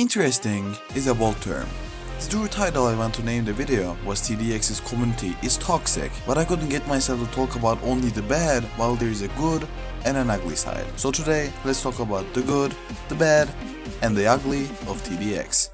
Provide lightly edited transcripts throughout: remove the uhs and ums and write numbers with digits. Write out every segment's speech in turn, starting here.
Interesting is a bold term. The true title I want to name the video was TDX's community is toxic, but I couldn't get myself to talk about only the bad while there is a good and an ugly side. So today, let's talk about the good, the bad, and the ugly of TDX.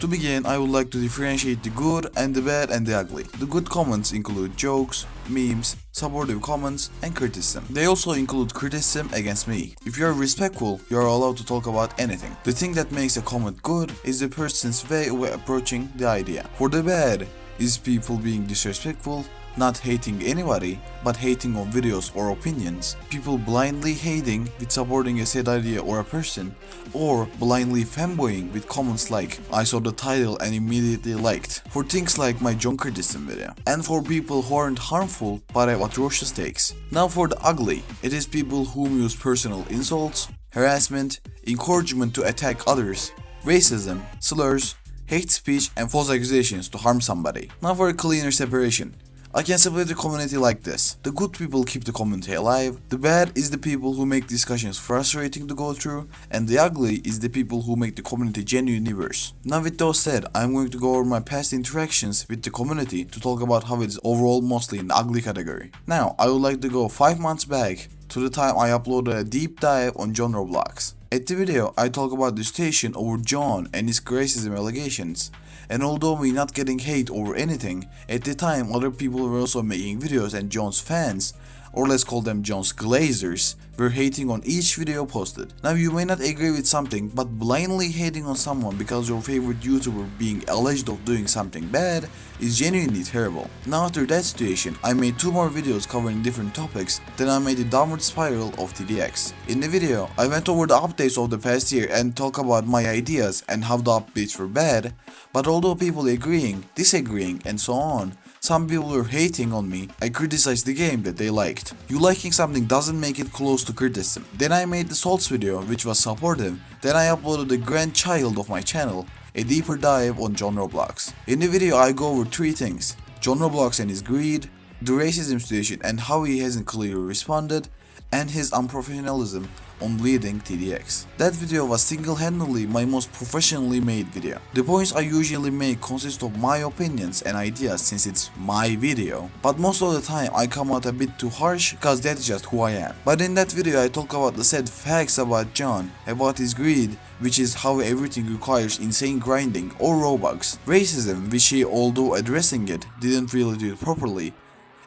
To begin, I would like to differentiate the good and the bad and the ugly. The good comments include jokes, memes, supportive comments, and criticism. They also include criticism against me. If you are respectful, you are allowed to talk about anything. The thing that makes a comment good is the person's way of approaching the idea. For the bad is people being disrespectful, not hating anybody, but hating on videos or opinions, people blindly hating with supporting a said idea or a person, or blindly fanboying with comments like, I saw the title and immediately liked, for things like my John criticism video, and for people who aren't harmful but have atrocious takes. Now for the ugly, it is people who use personal insults, harassment, encouragement to attack others, racism, slurs, hate speech, and false accusations to harm somebody. Now for a cleaner separation. I can separate the community like this. The good people keep the community alive, the bad is the people who make discussions frustrating to go through, and the ugly is the people who make the community genuinely worse. Now with those said, I am going to go over my past interactions with the community to talk about how it is overall mostly in the ugly category. Now, I would like to go 5 months back to the time I uploaded a deep dive on John Roblox. At the video, I talk about the situation over John and his racism allegations. And although we not getting hate over anything, at the time other people were also making videos and John's fans, or let's call them John's glazers, were hating on each video posted. Now you may not agree with something, but blindly hating on someone because your favorite YouTuber being alleged of doing something bad is genuinely terrible. Now after that situation, I made 2 more videos covering different topics, then I made the downward spiral of TDX. In the video, I went over the updates of the past year and talk about my ideas and how the updates were bad, but although people agreeing, disagreeing, and so on, some people were hating on me, I criticized the game that they liked. You liking something doesn't make it close to criticism. Then I made the Salts video, which was supportive. Then I uploaded the grandchild of my channel, a deeper dive on John Roblox. In the video I go over 3 things: John Roblox and his greed, the racism situation and how he hasn't clearly responded, and his unprofessionalism on leading TDX. That video was single-handedly my most professionally made video. The points I usually make consist of my opinions and ideas since it's my video, but most of the time I come out a bit too harsh because that's just who I am. But in that video I talk about the said facts about John, about his greed, which is how everything requires insane grinding or Robux, racism, which he, although addressing it, didn't really do it properly,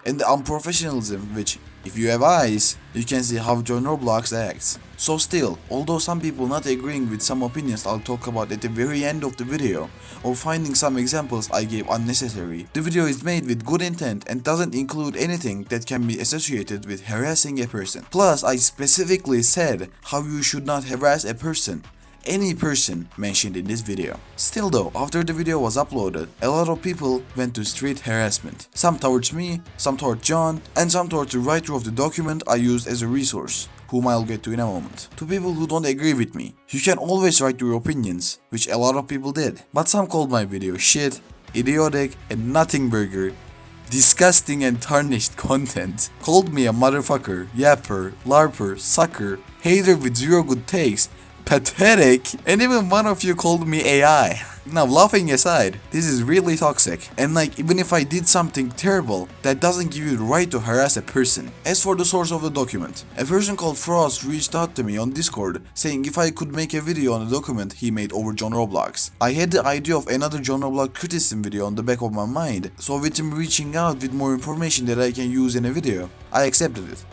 and the unprofessionalism, which, if you have eyes, you can see how John Roblox acts. So still, although some people not agreeing with some opinions I'll talk about at the very end of the video, or finding some examples I gave unnecessary, the video is made with good intent and doesn't include anything that can be associated with harassing a person. Plus, I specifically said how you should not harass a person. Any person mentioned in this video. Still though, after the video was uploaded, a lot of people went to street harassment. Some towards me, some towards John, and some towards the writer of the document I used as a resource, whom I'll get to in a moment. To people who don't agree with me, you can always write your opinions, which a lot of people did. But some called my video shit, idiotic, and nothing burger, disgusting and tarnished content, called me a motherfucker, yapper, larper, sucker, hater with 0 good takes, pathetic, and even one of you called me AI. Now laughing aside, this is really toxic, and like even if I did something terrible, that doesn't give you the right to harass a person. As for the source of the document, a person called Frost reached out to me on Discord saying if I could make a video on the document he made over John Roblox. I had the idea of another John Roblox criticism video on the back of my mind, so with him reaching out with more information that I can use in a video, I accepted it.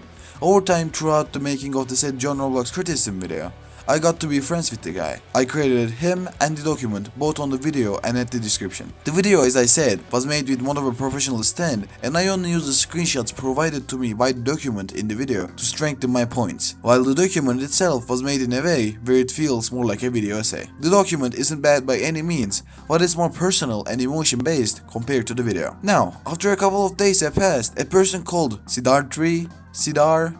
Over time throughout the making of the said John Roblox criticism video, I got to be friends with the guy. I credited him and the document both on the video and at the description. The video, as I said, was made with one of a professional stand, and I only used the screenshots provided to me by the document in the video to strengthen my points, while the document itself was made in a way where it feels more like a video essay. The document isn't bad by any means, but it's more personal and emotion based compared to the video. Now, after a couple of days have passed, a person called Sidar,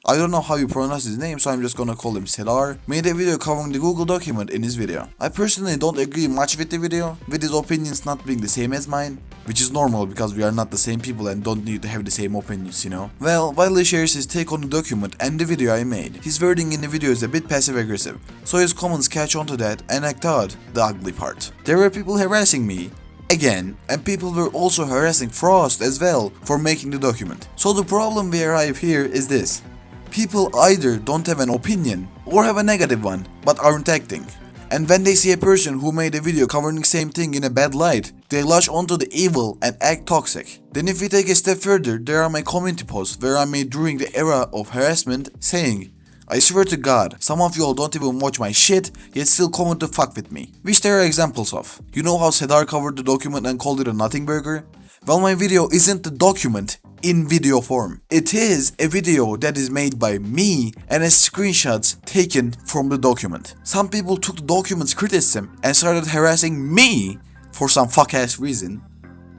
I don't know how you pronounce his name, so I'm just gonna call him Sedar, made a video covering the Google document in his video. I personally don't agree much with the video, with his opinions not being the same as mine, which is normal because we are not the same people and don't need to have the same opinions, you know. Well, while he shares his take on the document and the video I made, his wording in the video is a bit passive aggressive, so his comments catch on to that and act out the ugly part. There were people harassing me, again, and people were also harassing Frost as well for making the document. So the problem we arrive here is this. People either don't have an opinion or have a negative one, but aren't acting. And when they see a person who made a video covering the same thing in a bad light, they latch onto the evil and act toxic. Then if we take a step further, there are my community posts where I made during the era of harassment saying, I swear to God, some of y'all don't even watch my shit, yet still comment to fuck with me. Which there are examples of. You know how Sedar covered the document and called it a nothing burger? Well, my video isn't the document in video form. It is a video that is made by me and has screenshots taken from the document. Some people took the document's criticism and started harassing me for some fuck ass reason.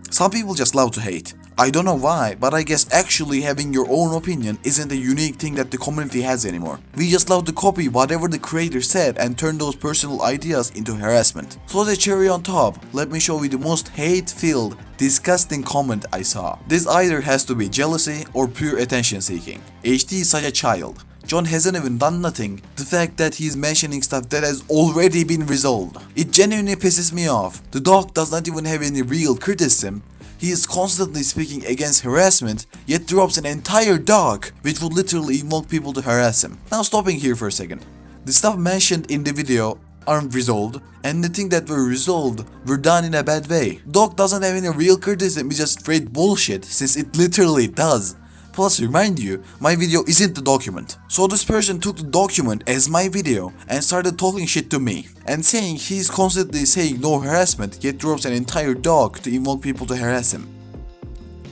Some people just love to hate. I don't know why, but I guess actually having your own opinion isn't a unique thing that the community has anymore. We just love to copy whatever the creator said and turn those personal ideas into harassment. So as a cherry on top, let me show you the most hate-filled, disgusting comment I saw. This either has to be jealousy or pure attention seeking. HD is such a child. John hasn't even done nothing. The fact that he's mentioning stuff that has already been resolved. It genuinely pisses me off. The dog does not even have any real criticism. He is constantly speaking against harassment, yet drops an entire dog, which would literally invoke people to harass him. Now stopping here for a second. The stuff mentioned in the video aren't resolved, and the things that were resolved were done in a bad way. Dog doesn't have any real criticism, it's just straight bullshit, since it literally does. Plus, remind you, my video isn't the document. So this person took the document as my video and started talking shit to me. And saying he's constantly saying no harassment, yet drops an entire dog to invoke people to harass him.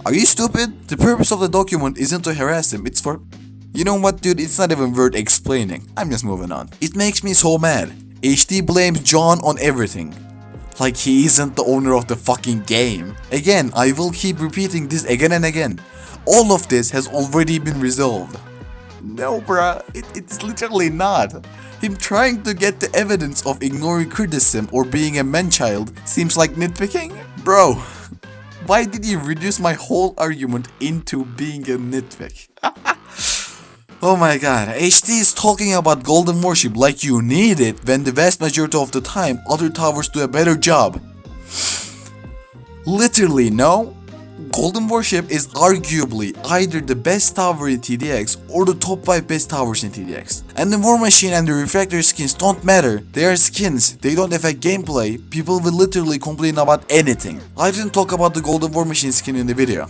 Are you stupid? The purpose of the document isn't to harass him, it's for... You know what, dude, it's not even worth explaining. I'm just moving on. It makes me so mad. HD blames John on everything. Like he isn't the owner of the fucking game. Again, I will keep repeating this again and again. All of this has already been resolved. No bruh, it's literally not. Him trying to get the evidence of ignoring criticism or being a man-child seems like nitpicking? Bro, why did you reduce my whole argument into being a nitpick? Oh my god, HD is talking about golden worship like you need it when the vast majority of the time other towers do a better job. Literally, no? Golden Worship is arguably either the best tower in TDX or the top 5 best towers in TDX. And the War Machine and the Refractor skins don't matter, they are skins, they don't affect gameplay, people will literally complain about anything. I didn't talk about the Golden War Machine skin in the video.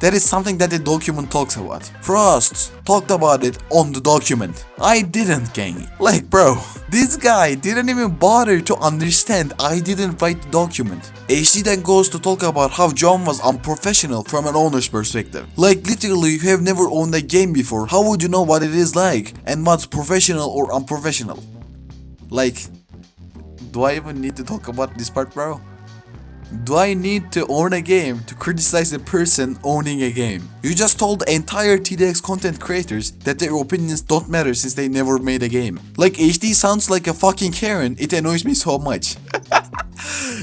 That is something that the document talks about. Frost talked about it on the document. I didn't, gang. Like bro, this guy didn't even bother to understand I didn't write the document. HD then goes to talk about how John was unprofessional from an owner's perspective. Like literally you have never owned a game before, how would you know what it is like and what's professional or unprofessional? Like, do I even need to talk about this part, bro? Do I need to own a game to criticize a person owning a game? You just told entire TDX content creators that their opinions don't matter since they never made a game. Like HD sounds like a fucking Karen, it annoys me so much.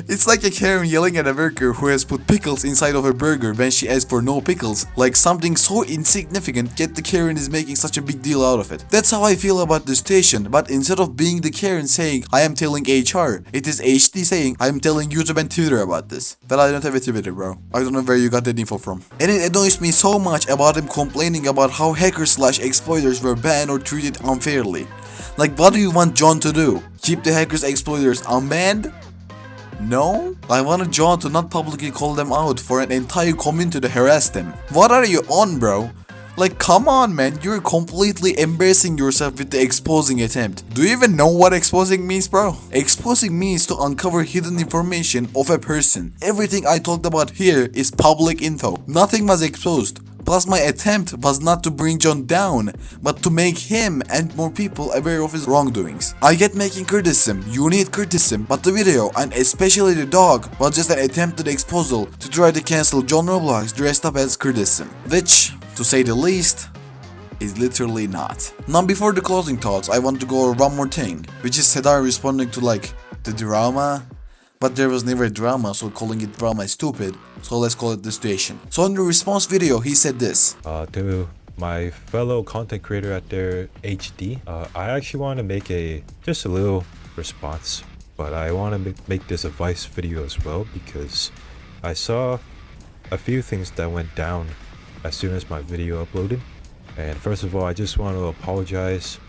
It's like a Karen yelling at a worker who has put pickles inside of her burger when she asks for no pickles. Like something so insignificant, yet the Karen is making such a big deal out of it. That's how I feel about the station, but instead of being the Karen saying I am telling HR, it is HD saying I am telling YouTube and Twitter about this. But I don't have a Twitter, bro. I don't know where you got that info from. And it annoys me so much about him complaining about how hackers/exploiters were banned or treated unfairly. Like what do you want John to do? Keep the hackers/exploiters unbanned? No? I wanted John to not publicly call them out for an entire community to harass them. What are you on, bro? Like come on man, you're completely embarrassing yourself with the exposing attempt. Do you even know what exposing means, bro? Exposing means to uncover hidden information of a person. Everything I talked about here is public info. Nothing was exposed. Plus my attempt was not to bring John down, but to make him and more people aware of his wrongdoings. I get making criticism, you need criticism, but the video, and especially the dog, was just an attempted exposal to try to cancel John Roblox dressed up as criticism. Which, to say the least, is literally not. Now before the closing thoughts, I want to go over one more thing, which is Sedar responding to like the drama. But there was never drama, so calling it drama is stupid, so let's call it the situation. So in the response video, he said this. To my fellow content creator out there, HD, I actually want to make just a little response, but I want to make this advice video as well because I saw a few things that went down as soon as my video uploaded. And first of all, I just want to apologize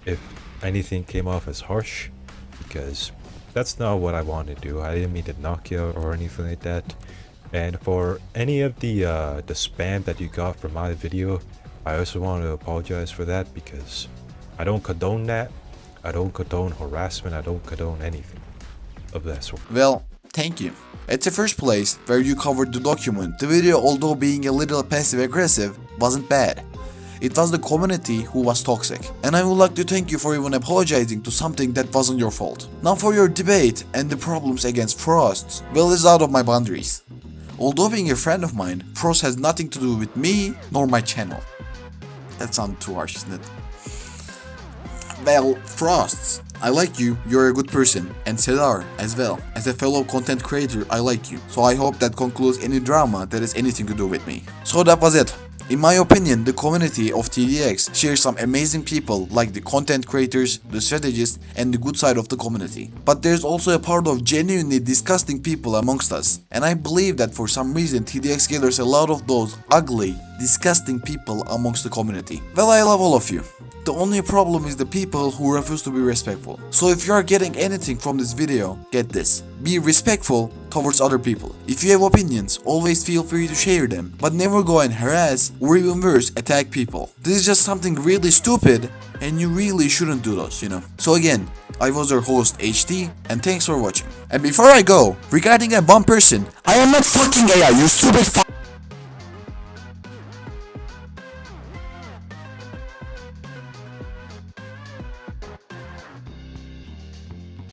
if anything came off as harsh, because that's not what I wanted to do. I didn't mean to knock you or anything like that. And for any of the spam that you got from my video, I also want to apologize for that because I don't condone that. I don't condone harassment. I don't condone anything of that sort. Well, thank you. At the first place, where you covered the document, the video, although being a little passive aggressive, wasn't bad. It was the community who was toxic, and I would like to thank you for even apologizing to something that wasn't your fault. Now for your debate and the problems against Frost, well, it's out of my boundaries. Although being a friend of mine, Frost has nothing to do with me nor my channel. That sounds too harsh, isn't it? Well, Frosts, I like you, you're a good person, and Sedar as well. As a fellow content creator, I like you. So I hope that concludes any drama that has anything to do with me. So that was it. In my opinion, the community of TDX shares some amazing people like the content creators, the strategists, and the good side of the community. But there's also a part of genuinely disgusting people amongst us. And I believe that for some reason TDX gathers a lot of those ugly, disgusting people amongst the community. Well, I love all of you. The only problem is the people who refuse to be respectful. So if you are getting anything from this video, get this. Be respectful towards other people. If you have opinions, always feel free to share them, but never go and harass or even worse, attack people. This is just something really stupid and you really shouldn't do those, you know. So again, I was your host HD and thanks for watching. And before I go, regarding that one person, I am not fucking AI, you stupid